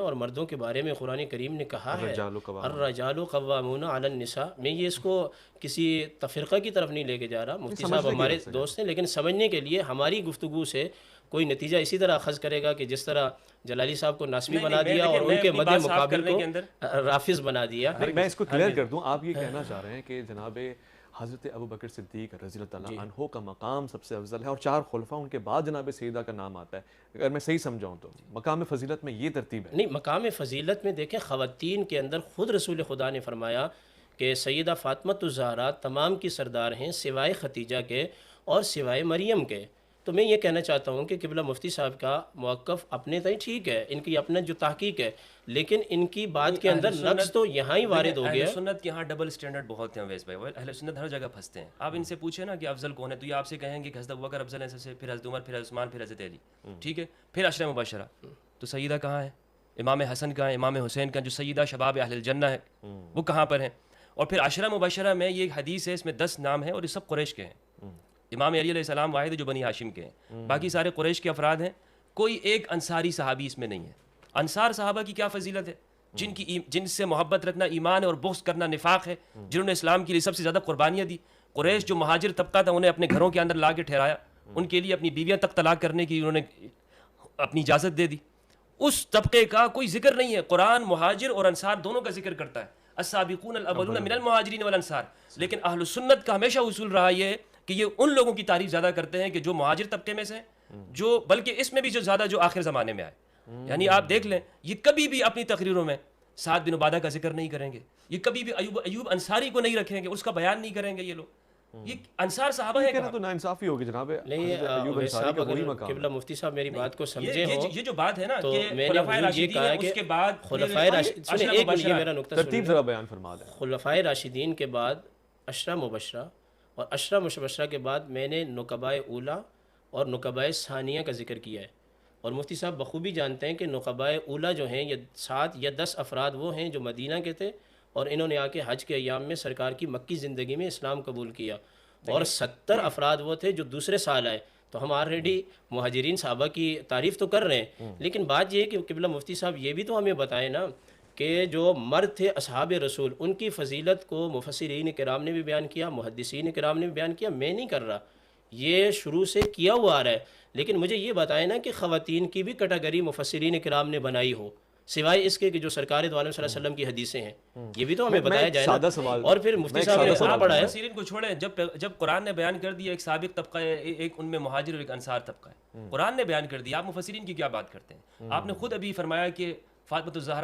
اور مردوں کے بارے میں قرآن کریم نے کہا ہے الرجال قوامون، الرجال قوامون علی النساء. میں یہ اس کو کسی تفرقہ کی طرف نہیں لے کے جا رہا، مفتی صاحب سمجھنے کی ہمارے وجہ سے دوست ہیں، لیکن سمجھنے کے لیے ہماری گفتگو سے کوئی نتیجہ اسی طرح اخذ کرے گا کہ جس طرح جلالی صاحب کو ناسبی بنا دیا اور ان کے مد مقابل کو رافض بنا دیا. میں اس کو کلیئر کر دوں. آپ یہ کہنا چاہ رہے ہیں کہ جناب حضرت ابوبکر صدیق رضی اللہ تعالیٰ عنہ کا مقام سب سے افضل ہے اور 4 خلفاء ان کے بعد جناب سیدہ کا نام آتا ہے، اگر میں صحیح سمجھاؤں تو مقام فضیلت میں یہ ترتیب ہے؟ نہیں، مقام فضیلت میں دیکھیں خواتین کے اندر خود رسول خدا نے فرمایا کہ سیدہ فاطمۃ الزہرا تمام کی سردار ہیں سوائے ختیجہ کے اور سوائے مریم کے. تو میں یہ کہنا چاہتا ہوں کہ قبلہ مفتی صاحب کا موقف اپنے تئیں ٹھیک ہے، ان کی اپنا جو تحقیق ہے، لیکن ان کی بات کے اندر نقص تو یہاں ہی وارد ہو گیا. اہل سنت کے یہاں ڈبل سٹینڈرڈ بہت ہیں اویس بھائی، اہل سنت ہر جگہ پھنستے ہیں. آپ ان سے پوچھیں نا کہ افضل کون ہے تو یہ آپ سے کہیں گے کہ حضرت ابوبکر افضل ہیں سب سے، پھر حضرت عمر، پھر عثمان، پھر حضرت علی. ٹھیک ہے، پھر عشرہ مبشرہ. تو سیدہ کہاں ہے؟ امام حسن کہاں ہے؟ امام حسین کا جو سیدہ شباب اہل الجنہ ہے وہ کہاں پر ہیں؟ اور پھر عشرہ مبشرہ میں یہ حدیث ہے، اس میں 10 نام ہیں اور یہ سب قریش کے ہیں. امام علی علیہ السلام واحد ہے جو بنی ہاشم کے ہیں، باقی سارے قریش کے افراد ہیں. کوئی ایک انصاری صحابی اس میں نہیں ہے. انصار صحابہ کی کیا فضیلت ہے؟ جن سے محبت رکھنا ایمان ہے اور بغض کرنا نفاق ہے، جنہوں نے اسلام کے لیے سب سے زیادہ قربانیاں دی. قریش جو مہاجر طبقہ تھا انہیں اپنے گھروں کے اندر لا کے ٹھہرایا، ان کے لیے اپنی بیویاں تک طلاق کرنے کی انہوں نے اپنی اجازت دے دی. اس طبقے کا کوئی ذکر نہیں ہے. قرآن مہاجر اور انصار دونوں کا ذکر کرتا ہے، السابقون الاولون من المہاجرین والانصار. لیکن اہل سنت کا ہمیشہ اصول رہا یہ کہ یہ ان لوگوں کی تعریف زیادہ کرتے ہیں کہ جو مہاجر طبقے میں سے ہیں، جو بلکہ اس میں بھی جو زیادہ جو آخر زمانے میں آئے. یعنی آپ دیکھ لیں یہ کبھی بھی اپنی تقریروں میں سعد بن عبادہ کا ذکر نہیں کریں گے، یہ کبھی بھی ایوب انصاری کو نہیں رکھیں گے، اس کا بیان نہیں کریں گے. یہ لوگ یہ انصار صحابہ ہیں. تو ناانصافی ہوگی جناب. نہیں صاحب، اگر قبلہ مفتی صاحب میری بات کو سمجھے ہو، یہ جو بات ہے نا تو کہ میں نے خلفائے حضور یہ راشدین کہا اس کے بعد خلفائے راشدین، سنیں ایک منٹ یہ میرا نقطہ ترتیب ذرا بیان فرما دیں. خلفائے راشدین کے بعد عشرہ مبشرہ اور عشرہ مبشرہ کے بعد میں نے نقبائے اولیٰ اور نقبائے ثانیہ کا ذکر کیا ہے. اور مفتی صاحب بخوبی جانتے ہیں کہ نقبائے اولیٰ جو ہیں یہ 7 یا 10 افراد وہ ہیں جو مدینہ کے تھے اور انہوں نے آ کے حج کے ایام میں سرکار کی مکی زندگی میں اسلام قبول کیا، اور 70 افراد وہ تھے جو دوسرے سال آئے. تو ہم آلریڈی مہاجرین صحابہ کی تعریف تو کر رہے ہیں، لیکن بات یہ ہے کہ قبلہ مفتی صاحب یہ بھی تو ہمیں بتائیں نا کہ جو مرد تھے اصحاب رسول، ان کی فضیلت کو مفسرین کرام نے بھی بیان کیا، محدثین کرام نے بھی بیان کیا. میں نہیں کر رہا، یہ شروع سے کیا ہوا آ رہا ہے. لیکن مجھے یہ بتائیں نا کہ خواتین کی بھی کیٹیگری مفسرین کرام نے بنائی ہو، سوائے اس کے کہ جو سرکار دو عالم صلی اللہ علیہ وسلم کی حدیثیں ہیں. یہ بھی تو ہمیں بتایا جائے نا. اور پھر مفتی صاحب نے خود پڑھا ہے، مفسرین کو چھوڑیں. جب قرآن نے بیان کر دیا ایک سابق طبقہ ہے، ایک ان میں مہاجر اور ایک انصار طبقہ ہے، قرآن نے بیان کر دیا، آپ مفسرین کی کیا بات کرتے ہیں؟ آپ نے خود ابھی فرمایا کہ فاطمۃ الزہرا